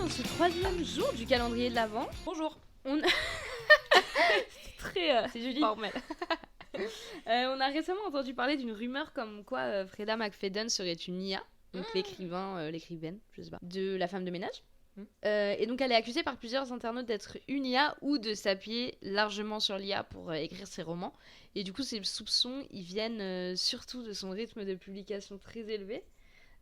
dans ce 3e jour du calendrier de l'Avent. Bonjour. On a... C'est très C'est Julie. formel. On a récemment entendu parler d'une rumeur comme quoi Freda McFadden serait une IA, donc l'écrivaine, je sais pas, de la femme de ménage. Et donc elle est accusée par plusieurs internautes d'être une IA ou de s'appuyer largement sur l'IA pour écrire ses romans. Et du coup ces soupçons ils viennent surtout de son rythme de publication très élevé,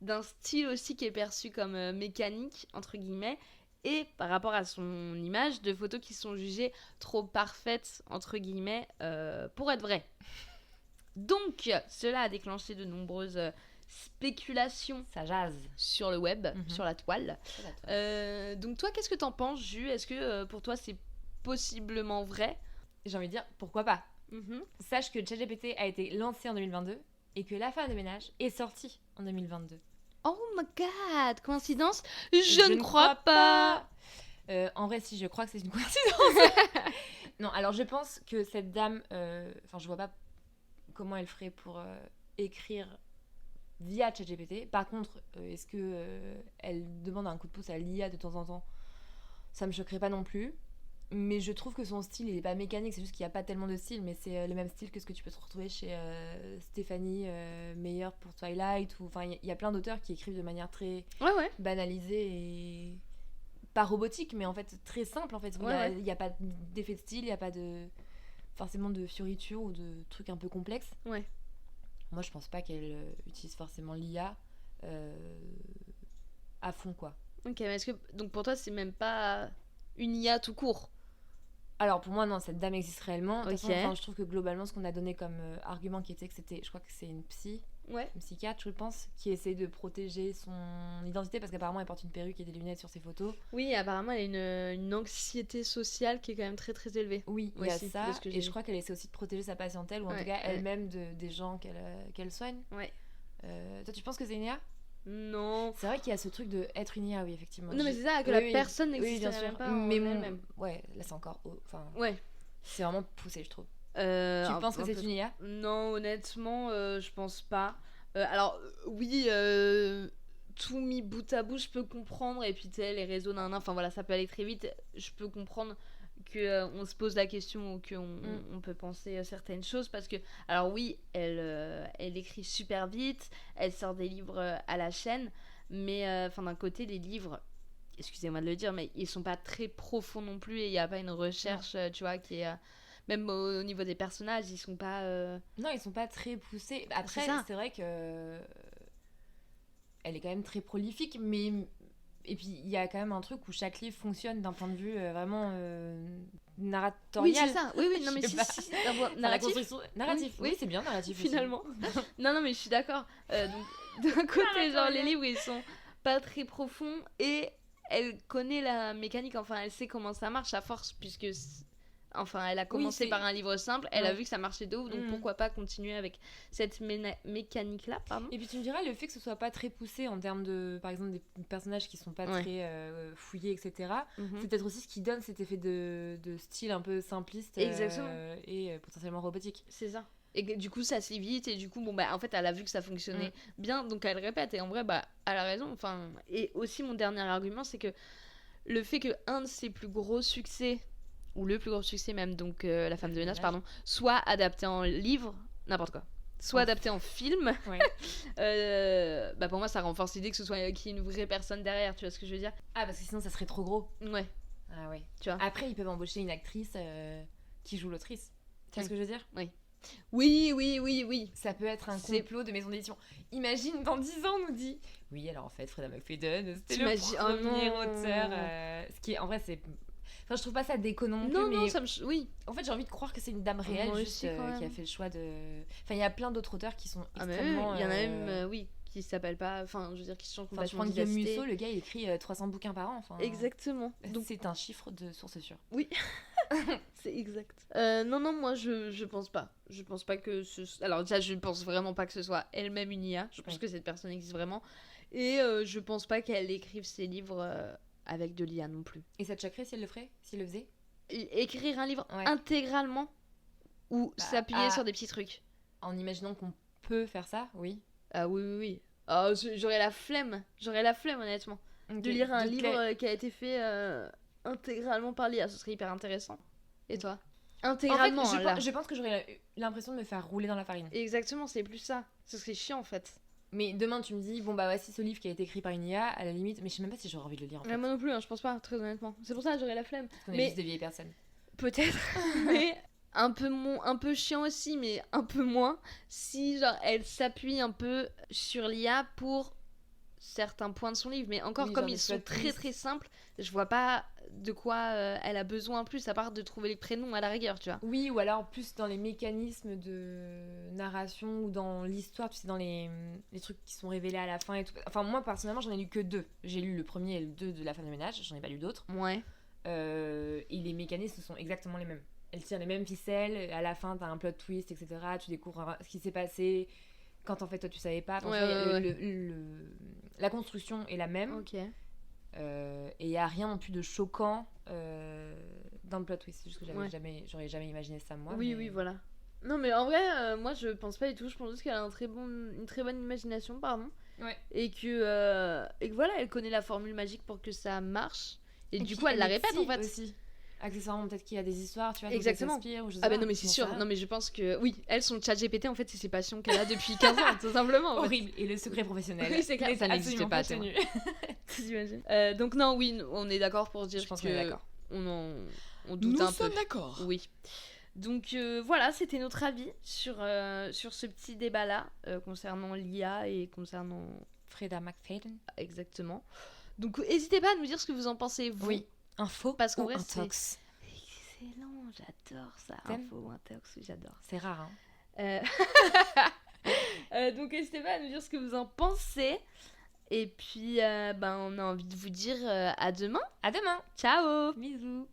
d'un style aussi qui est perçu comme mécanique entre guillemets, et par rapport à son image, de photos qui sont jugées trop parfaites entre guillemets pour être vraies. Donc cela a déclenché de nombreuses spéculations, Ça jase. sur le web, sur la toile. Donc toi, qu'est-ce que t'en penses, Jus ? Est-ce que pour toi c'est possiblement vrai ? J'ai envie de dire, pourquoi pas. Sache que ChatGPT a été lancé en 2022 et que La femme de ménage est sortie en 2022. Oh my god, coïncidence ? Je ne crois pas. En vrai, si, je crois que c'est une coïncidence. Non, alors je pense que cette dame, je vois pas comment elle ferait pour écrire via ChatGPT. Par contre, est-ce que elle demande un coup de pouce à l'IA de temps en temps ? Ça me choquerait pas non plus. Mais je trouve que son style, il est pas mécanique, c'est juste qu'il n'y a pas tellement de style, mais c'est le même style que ce que tu peux te retrouver chez Stéphanie Meyer pour Twilight. Enfin, il y a plein d'auteurs qui écrivent de manière très banalisée et pas robotique, mais en fait très simple. En fait, il y a pas d'effet de style, il y a pas forcément de fioritures ou de trucs un peu complexes. Ouais. Moi, je pense pas qu'elle utilise forcément l'IA à fond, quoi. Ok, mais est-ce que donc pour toi c'est même pas une IA tout court ? Alors pour moi non, cette dame existe réellement. De toute Ok. façon, je trouve que globalement ce qu'on a donné comme argument qui était que c'était, je crois que c'est une une psychiatre je pense, qui essaie de protéger son identité parce qu'apparemment elle porte une perruque et des lunettes sur ses photos. Oui, apparemment elle a une anxiété sociale qui est quand même très très élevée. Oui, il y a aussi, ça, de ce que j'ai et je vu. crois qu'elle essaie aussi de protéger sa patientèle ou en tout cas elle-même des gens qu'elle soigne. Ouais. Toi tu penses que c'est une IA ? Non. C'est vrai qu'il y a ce truc de être une IA, oui effectivement. Non mais c'est ça, que la personne n'existe bien sûr. même pas mais en elle-même. Ouais, là c'est encore Ouais. c'est vraiment poussé je trouve. Tu penses que c'est une IA ? Non, honnêtement, je pense pas. Oui, tout mis bout à bout, je peux comprendre. Et puis, tu sais, les réseaux, enfin voilà, ça peut aller très vite. Je peux comprendre qu'on se pose la question ou qu'on peut penser certaines choses. Parce que, alors oui, elle écrit super vite. Elle sort des livres à la chaîne. Mais, d'un côté, les livres, excusez-moi de le dire, mais ils sont pas très profonds non plus. Et il n'y a pas une recherche, tu vois, qui est... Même au niveau des personnages, ils sont pas... Non, ils sont pas très poussés. Après, c'est vrai que... Elle est quand même très prolifique, mais... Et puis, il y a quand même un truc où chaque livre fonctionne d'un point de vue vraiment narratorial. Oui, c'est ça. Oui, non, mais si. Narratif. Narratif. Oui, c'est bien, narratif finalement. non, mais je suis d'accord. Donc, d'un côté, genre, les livres, ils sont pas très profonds et elle connaît la mécanique. Enfin, elle sait comment ça marche à force, puisque... Enfin, elle a commencé par un livre simple, elle a vu que ça marchait de ouf, donc pourquoi pas continuer avec cette mécanique-là, pardon. Et puis tu me diras, le fait que ce soit pas très poussé en termes de, par exemple, des personnages qui sont pas très fouillés, etc., c'est peut-être aussi ce qui donne cet effet de style un peu simpliste et potentiellement robotique. C'est ça. Et du coup, ça se lit vite, et du coup, en fait, elle a vu que ça fonctionnait bien, donc elle répète, et en vrai, elle a raison. Enfin, et aussi, mon dernier argument, c'est que le fait que un de ses plus gros succès, ou le plus gros succès même, donc La femme de ménage, pardon, soit adapté en livre, n'importe quoi, soit adapté en film, pour moi ça renforce l'idée que ce soit qu'il y ait une vraie personne derrière, tu vois ce que je veux dire ? Ah, parce que sinon ça serait trop gros. Ouais. Ah ouais. Tu vois ? Après ils peuvent embaucher une actrice qui joue l'autrice. Tu vois ce que je veux dire ? Oui. Ça peut être un complot de maison d'édition. Imagine, dans 10 ans, on nous dit... Oui, alors en fait, Freda McFadden, c'était le premier auteur. Ce qui est, en vrai, c'est... Enfin, je trouve pas ça déconnant non plus, mais... ça oui. En fait, j'ai envie de croire que c'est une dame réelle, qui a fait le choix de... Enfin, il y a plein d'autres auteurs qui sont extrêmement... Il y en a même, qui s'appellent pas... Enfin, je veux dire, qui sont complètement tu prends Guillaume Musso, le gars, il écrit 300 bouquins par an. Enfin, exactement. Donc c'est un chiffre de source sûre. Oui. C'est exact. Non, moi, je pense pas. Je pense pas que ce... Alors déjà, je pense vraiment pas que ce soit elle-même une IA. Je pense que cette personne existe vraiment. Et je pense pas qu'elle écrive ses livres... avec de l'IA non plus. Et ça te choquerait si elle le ferait ? Si elle le faisait ? Écrire un livre intégralement ou s'appuyer sur des petits trucs ? En imaginant qu'on peut faire ça, oui. Ah oui. Oh, j'aurais la flemme honnêtement. Ok. de lire un De livre quel- qui a été fait intégralement par l'IA. Ce serait hyper intéressant. Et toi? En fait, Intégralement, je, hein, là. je pense que j'aurais l'impression de me faire rouler dans la farine. Exactement, c'est plus ça. Ce serait chiant en fait. Mais demain, tu me dis, bon bah voici ce livre qui a été écrit par une IA, à la limite, mais je sais même pas si j'aurais envie de le lire en fait. Moi non plus, hein, je pense pas, très honnêtement. C'est pour ça que j'aurais la flemme. Parce qu'on est Mais- juste des vieilles personnes. Peut-être, mais un peu chiant aussi, mais un peu moins. Si genre elle s'appuie un peu sur l'IA pour certains points de son livre, mais encore Oui, comme genre ils des sont plot très twists. très simples, je vois pas de quoi elle a besoin en plus à part de trouver les prénoms à la rigueur, tu vois. Oui, ou alors plus dans les mécanismes de narration ou dans l'histoire, tu sais, dans les trucs qui sont révélés à la fin et tout. Enfin, moi personnellement, j'en ai lu que 2. J'ai lu le premier et le 2 de La femme de ménage, j'en ai pas lu d'autres. Ouais. Et les mécanismes sont exactement les mêmes. Elle tire les mêmes ficelles, à la fin, t'as un plot twist, etc. Tu découvres ce qui s'est passé quand en fait toi tu savais pas. Enfin, Ouais, tu vois, ouais, la construction est la même. Ok. Et il n'y a rien non plus de choquant dans le plot twist. C'est juste que Ouais. j'aurais jamais imaginé ça moi. Oui, mais- oui, voilà. Non, mais en vrai, moi je pense pas du tout. Je pense juste qu'elle a une très bonne imagination, pardon. Ouais. Et que voilà, elle connaît la formule magique pour que ça marche. Et, du puis, coup, elle la est répète en psy fait. aussi. Accessoirement, peut-être qu'il y a des histoires, tu vois, dont Exactement. elle s'inspire, ou je sais Ah pas, bah non, mais c'est j'en sais sûr. rien. Non, mais je pense que oui, elle, son chat GPT, en fait, c'est ses passions qu'elle a depuis 15 ans, tout simplement. En fait. Horrible. Et le secret professionnel. Oui, c'est clair, n'est ça n'existe absolument pas, tenu. T'imagines donc non, oui, on est d'accord pour dire Je pense que qu'on est d'accord. on doute un peu. d'accord. Oui. Donc voilà, c'était notre avis sur ce petit débat-là concernant l'IA et concernant Freda McFadden. exactement. Donc n'hésitez pas à nous dire ce que vous en pensez, vous. Oui. Un faux Parce qu'en ou vrai, un c'est- tox. Excellent, j'adore ça. T'aimes Info ou un tox, oui, j'adore. C'est rare, hein. Euh, donc n'hésitez pas à nous dire ce que vous en pensez. Et puis, on a envie de vous dire à demain. À demain. Ciao. Bisous.